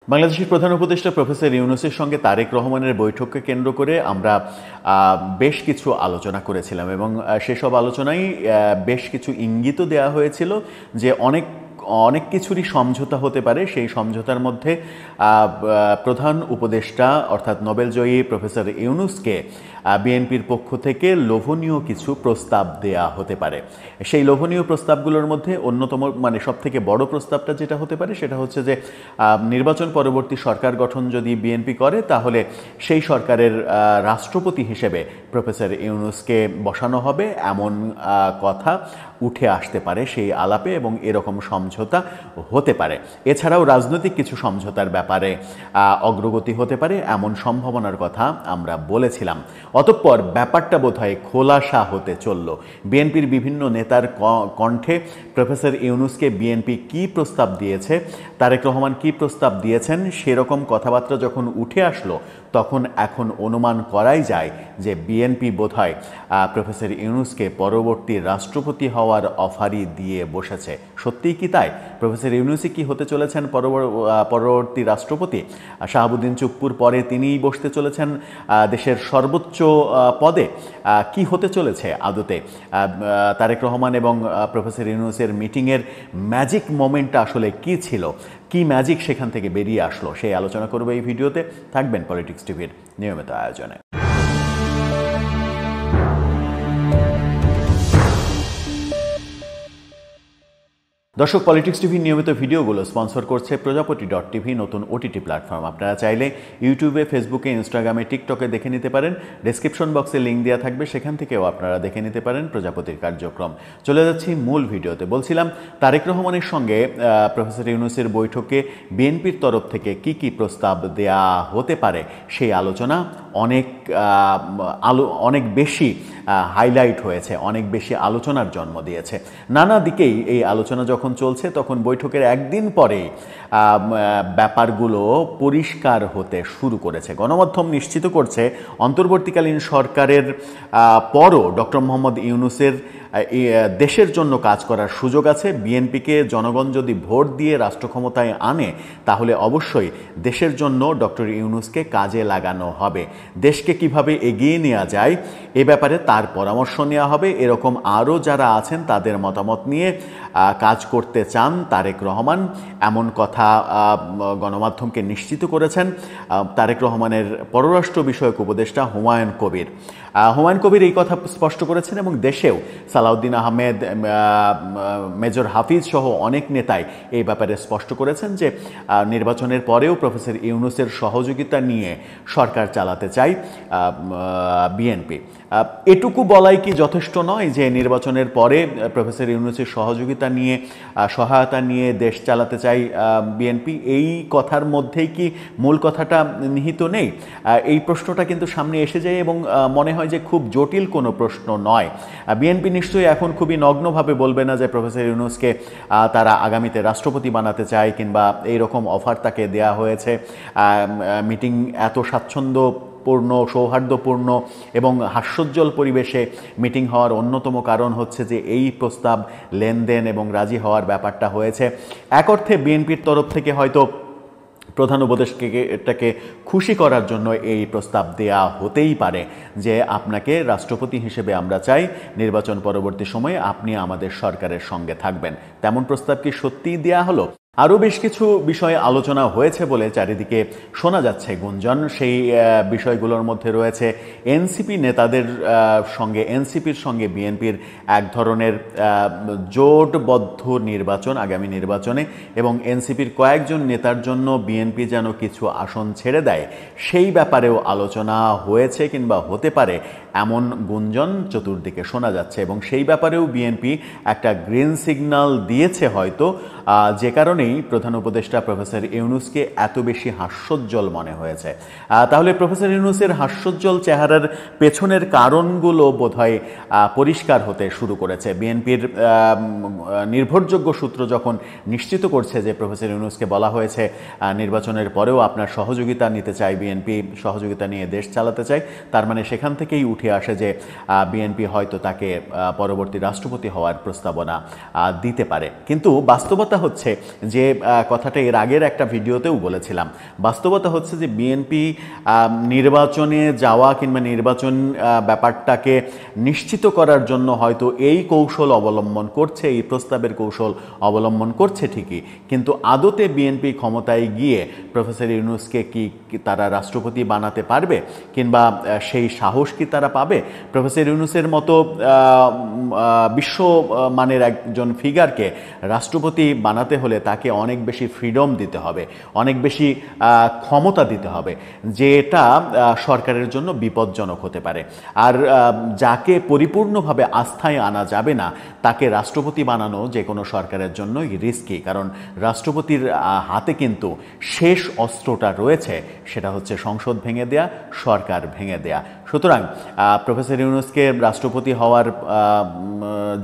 বাংলাদেশের প্রধান উপদেষ্টা প্রফেসর ইউনূসের সঙ্গে তারেক রহমানের বৈঠককে কেন্দ্র করে আমরা বেশ কিছু আলোচনা করেছিলাম এবং সেসব আলোচনায় বেশ কিছু ইঙ্গিতও দেওয়া হয়েছিল যে অনেক কিছুরই সমঝোতা হতে পারে। সেই সমঝোতার মধ্যে প্রধান উপদেষ্টা অর্থাৎ নোবেলজয়ী প্রফেসর ইউনূসকে বিএনপির পক্ষ থেকে লোভনীয় কিছু প্রস্তাব দেয়া হতে পারে। সেই লোভনীয় প্রস্তাবগুলোর মধ্যে অন্যতম সবথেকে বড় প্রস্তাবটা যেটা হতে পারে সেটা হচ্ছে যে নির্বাচন পরবর্তী সরকার গঠন যদি বিএনপি করে তাহলে সেই সরকারের রাষ্ট্রপতি হিসেবে প্রফেসর ইউনূসকে বসানো হবে, এমন কথা উঠে আসতে পারে সেই আলাপে এবং এরকম সমঝোতা হতে পারে। এছাড়াও রাজনৈতিক কিছু সমঝোতার ব্যাপারে অগ্রগতি হতে পারে, এমন সম্ভাবনার কথা আমরা বলেছিলাম। অতঃপর ব্যাপারটা বোধহয় খোলাসা হতে চলল। বিএনপির বিভিন্ন নেতার কণ্ঠে প্রফেসর ইউনূসকে বিএনপি কী প্রস্তাব দিয়েছে, তারেক রহমান কী প্রস্তাব দিয়েছেন, সেরকম কথাবার্তা যখন উঠে আসলো তখন এখন অনুমান করাই যায় যে বিএনপি বোধহয় প্রফেসর ইউনূসকে পরবর্তী রাষ্ট্রপতি হওয়ার অফারই দিয়ে বসেছে। সত্যিই কি তাই? প্রফেসর ইউনূসই কি হতে চলেছেন পরবর্তী রাষ্ট্রপতি? শাহাবুদ্দিন চুপ্পুর পরে তিনিই বসতে চলেছেন দেশের সর্বোচ্চ পদে। কি হতে চলেছে আদতে? তারেক রহমান এবং প্রফেসর ইউনূসের মিটিংয়ের ম্যাজিক মোমেন্টটা আসলে কি ছিল, কি ম্যাজিক সেখান থেকে বেরিয়ে আসলো, সেই আলোচনা করবো এই ভিডিওতে। থাকবেন পলিটিক্স টিভির নিয়মিত আয়োজনে। দর্শক, পলিটিক্স টিভির নিয়মিত ভিডিওগুলো স্পন্সর করছে প্রজাপতি.টিভি, নতুন ওটিটি প্ল্যাটফর্ম। আপনারা চাইলে ইউটিউবে, ফেসবুকে, ইনস্টাগ্রামে, টিকটকে দেখে নিতে পারেন। ডেসক্রিপশন বক্সে লিঙ্ক দেওয়া থাকবে, সেখান থেকেও আপনারা দেখে নিতে পারেন প্রজাপতির কার্যক্রম। চলে যাচ্ছি মূল ভিডিওতে। বলছিলাম তারেক রহমানের সঙ্গে প্রফেসর ইউনূসের বৈঠকে বিএনপির তরফ থেকে কি কি প্রস্তাব দেয়া হতে পারে সেই আলোচনা অনেক বেশি হাইলাইট হয়েছে, অনেক বেশি আলোচনার জন্ম দিয়েছে। নানা দিকেই এই আলোচনা যখন চলছে তখন বৈঠকের একদিন পরেই ব্যাপারগুলো পরিষ্কার হতে শুরু করেছে। গণমাধ্যম নিশ্চিত করছে অন্তর্বর্তীকালীন সরকারের পরও ডক্টর মোহাম্মদ ইউনূসের দেশের জন্য কাজ করার সুযোগ আছে। বিএনপিকে জনগণ যদি ভোট দিয়ে রাষ্ট্র ক্ষমতায় আনে তাহলে অবশ্যই দেশের জন্য ডক্টর ইউনূসকে কাজে লাগানো হবে। দেশকে কিভাবে এগিয়ে নেওয়া যায় এ ব্যাপারে তার পরামর্শ নেওয়া হবে। এরকম আরও যারা আছেন তাদের মতামত নিয়ে কাজ করতে চান তারেক রহমান, এমন কথা গণমাধ্যমকে নিশ্চিত করেছেন তারেক রহমানের পররাষ্ট্র বিষয়ক উপদেষ্টা হুমায়ুন কবির। হুমায়ুন কবির এই কথা স্পষ্ট করেছেন এবং দেশেও সালাউদ্দিন আহমেদ, মেজর হাফিজ সহ অনেক নেতাই এই ব্যাপারে স্পষ্ট করেছেন যে নির্বাচনের পরেও প্রফেসর ইউনূসের সহযোগিতা নিয়ে সরকার চালাতে চায় বিএনপি। এটুকু বলাই কি যথেষ্ট নয় যে নির্বাচনের পরে প্রফেসর ইউনূসের সহায়তা নিয়ে দেশ চালাতে চাই বিএনপি? এই কথার মধ্যেই কি মূল কথাটা নিহিত নেই? এই প্রশ্নটা কিন্তু সামনে এসে যায় এবং মনে হয় যে খুব জটিল কোনো প্রশ্ন নয়। বিএনপি নিশ্চয়ই এখন খুবই নগ্নভাবে বলবে না যে প্রফেসর ইউনূসকে তারা আগামীতে রাষ্ট্রপতি বানাতে চায় কিংবা এইরকম অফার তাকে দেয়া হয়েছে। মিটিং এত স্বাচ্ছন্দ্যপূর্ণ, সৌহার্দ্যপূর্ণ এবং হাস্যোজ্জ্বল পরিবেশে মিটিং হওয়ার অন্যতম কারণ হচ্ছে যে এই প্রস্তাব লেনদেন এবং রাজি হওয়ার ব্যাপারটা হয়েছে। এক অর্থে বিএনপির তরফ থেকে হয়তো প্রধান উপদেষ্টাকে খুশি করার জন্য এই প্রস্তাব দেয়া হতেই পারে যে আপনাকে রাষ্ট্রপতি হিসেবে আমরা চাই, নির্বাচন পরবর্তী সময়ে আপনি আমাদের সরকারের সঙ্গে থাকবেন। তেমন প্রস্তাব কি সত্যিই দেয়া হলো? আরও বেশ কিছু বিষয়ে আলোচনা হয়েছে বলে চারিদিকে শোনা যাচ্ছে গুঞ্জন। সেই বিষয়গুলোর মধ্যে রয়েছে এনসিপি নেতাদের সঙ্গে, এনসিপির সঙ্গে বিএনপির এক ধরনের জোটবদ্ধ নির্বাচন আগামী নির্বাচনে, এবং এনসিপির কয়েকজন নেতার জন্য বিএনপি যেন কিছু আসন ছেড়ে দেয় সেই ব্যাপারেও আলোচনা হয়েছে কিংবা হতে পারে, এমন গুঞ্জন চতুর্দিকে শোনা যাচ্ছে। এবং সেই ব্যাপারেও বিএনপি একটা গ্রিন সিগন্যাল দিয়েছে হয়তো, যে কারণেই প্রধান উপদেষ্টা প্রফেসর ইউনূসকে এত বেশি হাস্যোজ্জ্বল মনে হয়েছে। তাহলে প্রফেসর ইউনূসের হাস্যোজ্জ্বল চেহারার পেছনের কারণগুলো বোধহয় পরিষ্কার হতে শুরু করেছে। বিএনপির নির্ভরযোগ্য সূত্র যখন নিশ্চিত করছে যে প্রফেসর ইউনূসকে বলা হয়েছে নির্বাচনের পরেও আপনার সহযোগিতা নিতে চাই বিএনপি, সহযোগিতা নিয়ে দেশ চালাতে চাই, তার মানে সেখান থেকেই উঠে উঠে আসে যে বিএনপি হয়তো তাকে পরবর্তী রাষ্ট্রপতি হওয়ার প্রস্তাবনা দিতে পারে। কিন্তু বাস্তবতা হচ্ছে যে কথাটা এর আগের একটা ভিডিওতেও বলেছিলাম, বাস্তবতা হচ্ছে যে বিএনপি নির্বাচনে যাওয়া কিংবা নির্বাচন ব্যাপারটাকে নিশ্চিত করার জন্য হয়তো এই কৌশল অবলম্বন করছে, এই প্রস্তাবের কৌশল অবলম্বন করছে ঠিকই, কিন্তু আদতে বিএনপি ক্ষমতায় গিয়ে প্রফেসর ইউনূসকে কি তারা রাষ্ট্রপতি বানাতে পারবে কিংবা সেই সাহস কি তারা পাবে? প্রফেসর ইউনূসের মতো বিশ্বমানের একজন ফিগারকে রাষ্ট্রপতি বানাতে হলে তাকে অনেক বেশি ফ্রিডম দিতে হবে, অনেক বেশি ক্ষমতা দিতে হবে, যেটা সরকারের জন্য বিপজ্জনক হতে পারে। আর যাকে পরিপূর্ণভাবে আস্থায় আনা যাবে না তাকে রাষ্ট্রপতি বানানো যে কোনো সরকারের জন্যই রিস্কি, কারণ রাষ্ট্রপতির হাতে কিন্তু শেষ অস্ত্রটা রয়েছে, সেটা হচ্ছে সংসদ ভেঙে দেয়া, সরকার ভেঙে দেয়া। সুতরাং প্রফেসর ইউনূসকে রাষ্ট্রপতি হওয়ার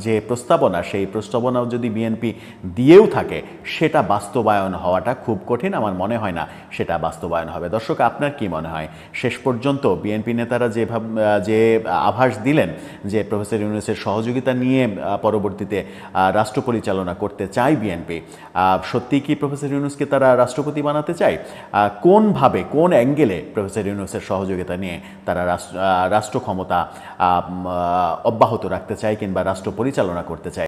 যে প্রস্তাবনা, সেই প্রস্তাবনাও যদি বিএনপি দিয়েও থাকে সেটা বাস্তবায়ন হওয়াটা খুব কঠিন। আমার মনে হয় না সেটা বাস্তবায়ন হবে। দর্শক, আপনার কি মনে হয়? শেষ পর্যন্ত বিএনপি নেতারা যে আভাস দিলেন যে প্রফেসর ইউনূসের সহযোগিতা নিয়ে পরবর্তীতে রাষ্ট্র পরিচালনা করতে চায় বিএনপি, সত্যিই কি প্রফেসর ইউনূসকে তারা রাষ্ট্রপতি বানাতে চায়? কোনভাবে, কোন অ্যাঙ্গেলে প্রফেসর ইউনূসের সহযোগিতা নিয়ে তারা রাষ্ট্র ক্ষমতা অব্যাহত রাখতে চায় কিংবা রাষ্ট্র পরিচালনা করতে চায়?